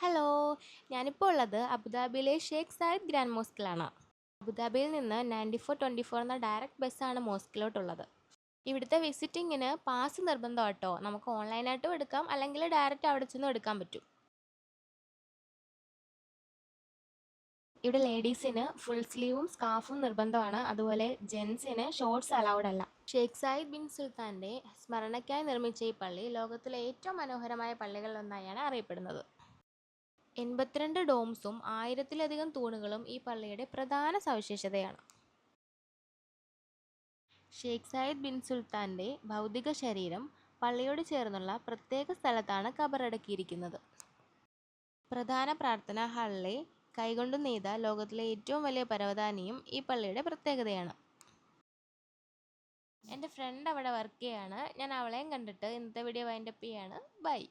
Hello, ഞാനിപ്പോൾ ഉള്ളത് അബുദാബിയിലെ ഷേഖ് സായിദ് ഗ്രാൻഡ് മോസ്കിലാണ്. അബുദാബിയിൽ നിന്ന് 9424 എന്ന ഡയറക്റ്റ് ബസ്സാണ് മോസ്കിലോട്ടുള്ളത്. ഇവിടുത്തെ വിസിറ്റിങ്ങിന് പാസ് നിർബന്ധം കേട്ടോ. നമുക്ക് ഓൺലൈനായിട്ടും എടുക്കാം, അല്ലെങ്കിൽ ഡയറക്റ്റ് അവിടെ ചെന്നും എടുക്കാൻ പറ്റും. ഇവിടെ ലേഡീസിന് ഫുൾ സ്ലീവും സ്കാർഫും നിർബന്ധമാണ്. അതുപോലെ ജെൻസിന് ഷോർട്സ് അലൗഡ് അല്ല. ഷേഖ് സായിദ് ബിൻ സുൽത്താൻ്റെ സ്മരണയ്ക്കായി നിർമ്മിച്ച ഈ പള്ളി ലോകത്തിലെ ഏറ്റവും മനോഹരമായ പള്ളികളിലൊന്നായാണ് അറിയപ്പെടുന്നത്. 82 ഡോംസും 1000-ലധികം തൂണുകളും ഈ പള്ളിയുടെ പ്രധാന സവിശേഷതയാണ്. ഷേഖ് സായിദ് ബിൻ സുൽത്താൻ്റെ ഭൗതിക ശരീരം പള്ളിയോട് ചേർന്നുള്ള പ്രത്യേക സ്ഥലത്താണ് കബറടക്കിയിരിക്കുന്നത്. പ്രധാന പ്രാർത്ഥനാ ഹാളിലെ കൈകൊണ്ട് നെയ്ത ലോകത്തിലെ ഏറ്റവും വലിയ പരവതാനിയും ഈ പള്ളിയുടെ പ്രത്യേകതയാണ്. എൻ്റെ ഫ്രണ്ട് അവിടെ വർക്ക് ചെയ്യാണ്. ഞാൻ അവളെയും കണ്ടിട്ട് ഇന്നത്തെ വീഡിയോ വൈൻഡപ്പ് ചെയ്യാണ്. ബൈ.